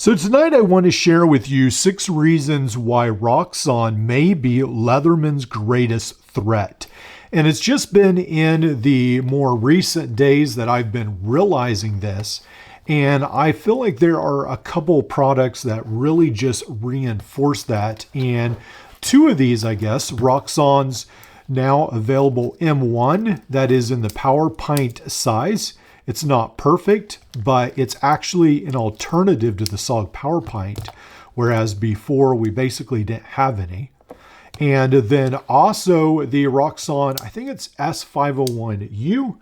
So tonight I want to share with you 6 reasons why Roxon may be Leatherman's greatest threat. And it's just been in the more recent days that I've been realizing this. And I feel like there are a couple products that really just reinforce that. And 2 of these, I guess, Roxon's now available M1 that is in the power pint size. It's not perfect, but it's actually an alternative to the solid power pint, whereas before we basically didn't have any. And then also the Roxon, I think it's S501U.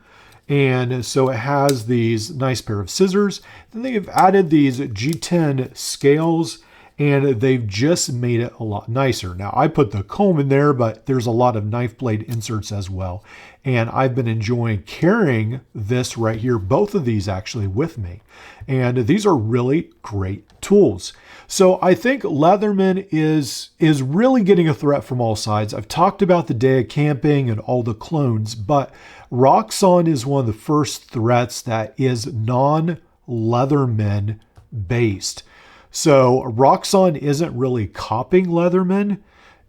And so it has these nice pair of scissors. Then they've added these G10 scales, and they've just made it a lot nicer. Now, I put the comb in there, but there's a lot of knife blade inserts as well. And I've been enjoying carrying this right here, both of these actually with me. And these are really great tools. So I think Leatherman is really getting a threat from all sides. I've talked about the day of camping and all the clones, but Roxon is one of the first threats that is non-Leatherman based. So Roxon isn't really copying Leatherman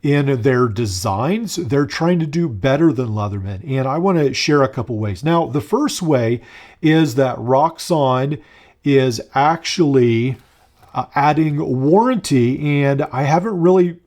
in their designs. They're trying to do better than Leatherman. And I want to share a couple ways. Now, the first way is that Roxon is actually adding warranty. And I haven't really,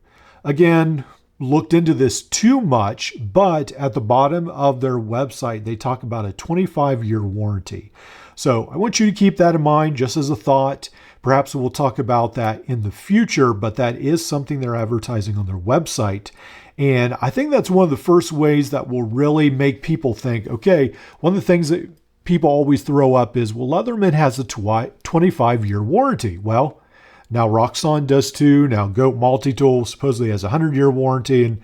again, looked into this too much, but at the bottom of their website, they talk about a 25-year warranty. So I want you to keep that in mind just as a thought. Perhaps we'll talk about that in the future, but that is something they're advertising on their website. And I think that's one of the first ways that will really make people think, okay, one of the things that people always throw up is, well, Leatherman has a 25-year warranty. Well, now Roxon does too. Now Goat Multi-Tool supposedly has a 100-year warranty, and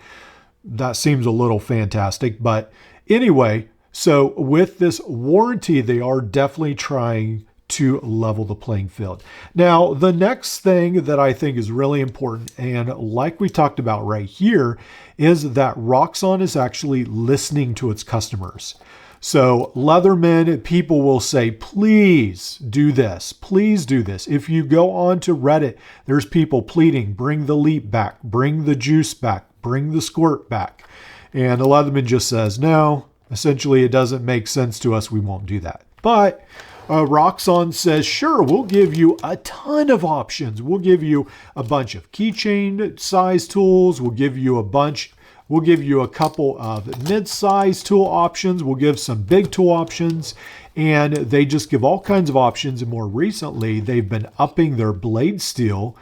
that seems a little fantastic. But anyway, so with this warranty, they are definitely trying to level the playing field. Now, the next thing that I think is really important, and like we talked about right here, is that Roxon is actually listening to its customers. So Leatherman, people will say, please do this. Please do this. If you go on to Reddit, there's people pleading, bring the leap back, bring the juice back, bring the squirt back. And Leatherman just says, no, essentially it doesn't make sense to us. We won't do that. But Roxon says, sure, we'll give you a ton of options. We'll give you a bunch of keychain size tools. We'll give you a couple of mid-size tool options. We'll give some big tool options. And they just give all kinds of options. And more recently, they've been upping their blade steel.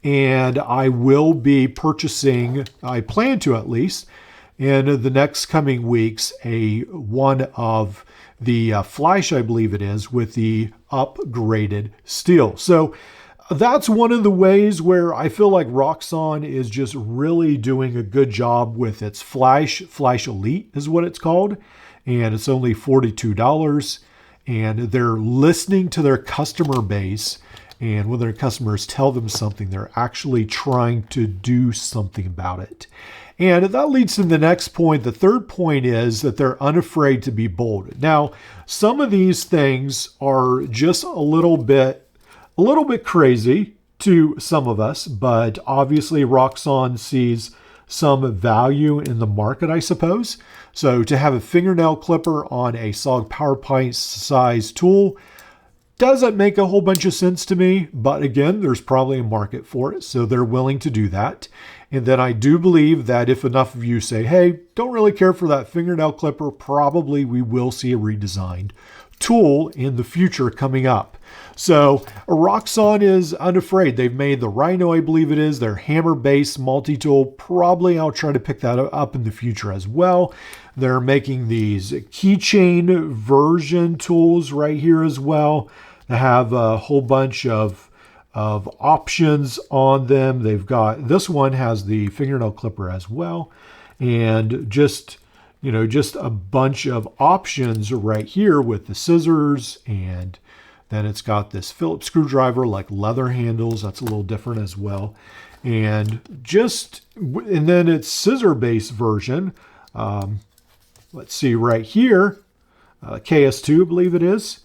And I will be purchasing, I plan to at least, in the next coming weeks, one of the Flash, I believe it is, with the upgraded steel. So that's one of the ways where I feel like Roxon is just really doing a good job with its Flash. Flash Elite is what it's called. And it's only $42. And they're listening to their customer base. And when their customers tell them something, they're actually trying to do something about it. And that leads to the next point. The third point is that they're unafraid to be bold. Now, some of these things are just a little bit crazy to some of us, but obviously Roxon sees some value in the market, I suppose. So to have a fingernail clipper on a solid power pint size tool doesn't make a whole bunch of sense to me, but again, there's probably a market for it, so they're willing to do that. And then I do believe that if enough of you say, hey, don't really care for that fingernail clipper, probably we will see a redesigned tool in the future coming up. So Roxon is unafraid. They've made the Rhino, I believe it is, their hammer-based multi-tool. Probably I'll try to pick that up in the future as well. They're making these keychain version tools right here as well. They have a whole bunch of options on them. They've got, this one has the fingernail clipper as well. And just a bunch of options right here with the scissors, and then it's got this Phillips screwdriver like leather handles. That's a little different as well. And then it's scissor-based version. Let's see right here, KS2, I believe it is.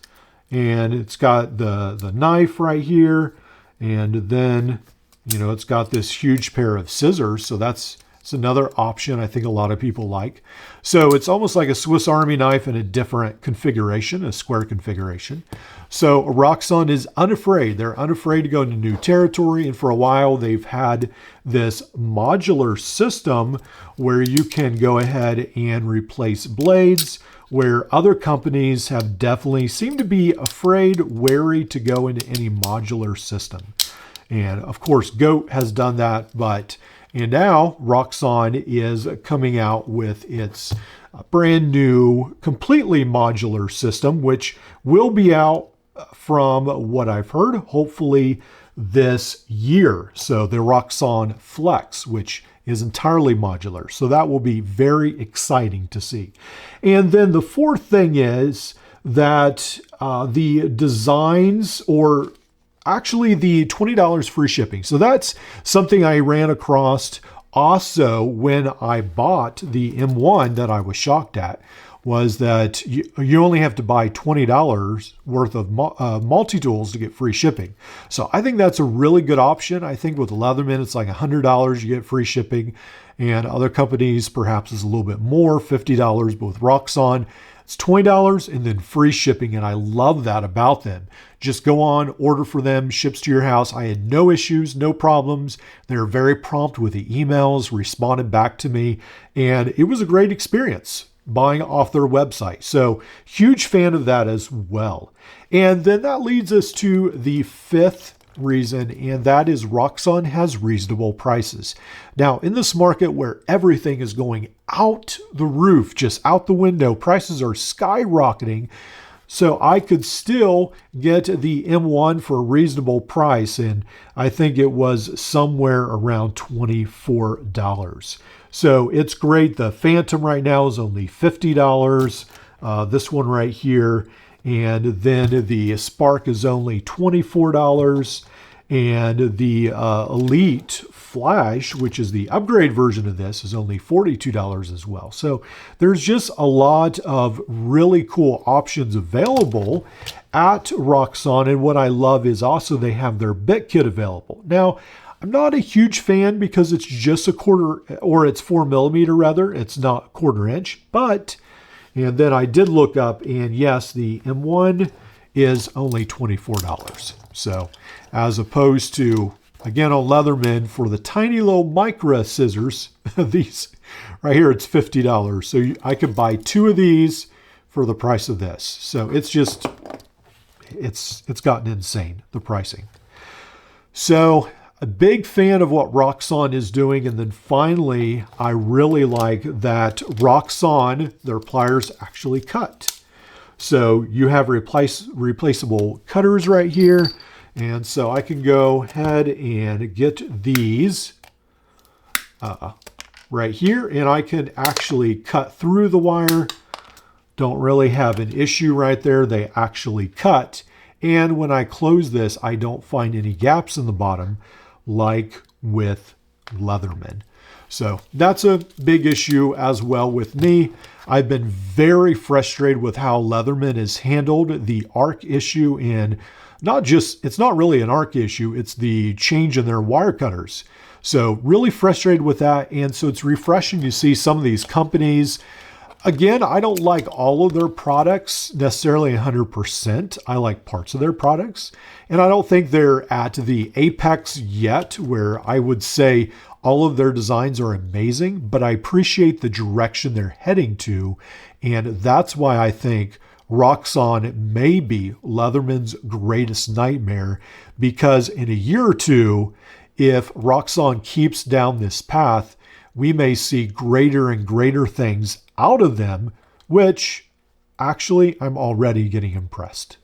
And it's got the knife right here. And then, it's got this huge pair of scissors. So that's another option I think a lot of people like. So it's almost like a Swiss Army knife in a different configuration, a square configuration. So Roxon is unafraid. They're unafraid to go into new territory. And for a while, they've had this modular system where you can go ahead and replace blades, where other companies have definitely seemed to be afraid, wary to go into any modular system. And of course, GOAT has done that, and now Roxon is coming out with its brand new, completely modular system, which will be out from what I've heard, hopefully this year. So the Roxon Flex, which is entirely modular. So that will be very exciting to see. And then the fourth thing is that the designs, or actually the $20 free shipping. So that's something I ran across also when I bought the M1 that I was shocked at, was that you only have to buy $20 worth of multi-tools to get free shipping. So I think that's a really good option. I think with Leatherman, it's like $100 you get free shipping, and other companies perhaps is a little bit more, $50, but with Roxon, it's $20 and then free shipping, and I love that about them. Just go on, order for them, ships to your house. I had no issues, no problems. They're very prompt with the emails, responded back to me, and it was a great experience buying off their website. So huge fan of that as well. And then that leads us to the fifth reason, and that is Roxon has reasonable prices. Now, in this market where everything is going out the roof, just out the window, prices are skyrocketing. So I could still get the M1 for a reasonable price, and I think it was somewhere around $24. So it's great. The Phantom right now is only $50. This one right here. And then the Spark is only $24. And the Elite Flash, which is the upgrade version of this, is only $42 as well. So there's just a lot of really cool options available at Roxon. And what I love is also they have their bit kit available. Now, I'm not a huge fan because it's just a quarter, or it's 4mm rather. It's not quarter inch, and then I did look up, and yes, the M1 is only $24. So as opposed to, again, on Leatherman for the tiny little micro scissors, these right here, it's $50. So I could buy two of these for the price of this. So it's just, it's gotten insane, the pricing. So a big fan of what Roxon is doing. And then finally, I really like that Roxon, their pliers actually cut. So you have replaceable cutters right here. And so I can go ahead and get these right here, and I can actually cut through the wire. Don't really have an issue right there. They actually cut. And when I close this, I don't find any gaps in the bottom like with Leatherman. So that's a big issue as well with me. I've been very frustrated with how Leatherman has handled the arc issue, and it's not really an arc issue, it's the change in their wire cutters. So really frustrated with that. And so it's refreshing to see some of these companies. Again, I don't like all of their products necessarily 100%. I like parts of their products. And I don't think they're at the apex yet where I would say all of their designs are amazing, but I appreciate the direction they're heading to. And that's why I think Roxon may be Leatherman's greatest nightmare, because in a year or two, if Roxon keeps down this path, we may see greater and greater things out of them, which actually I'm already getting impressed.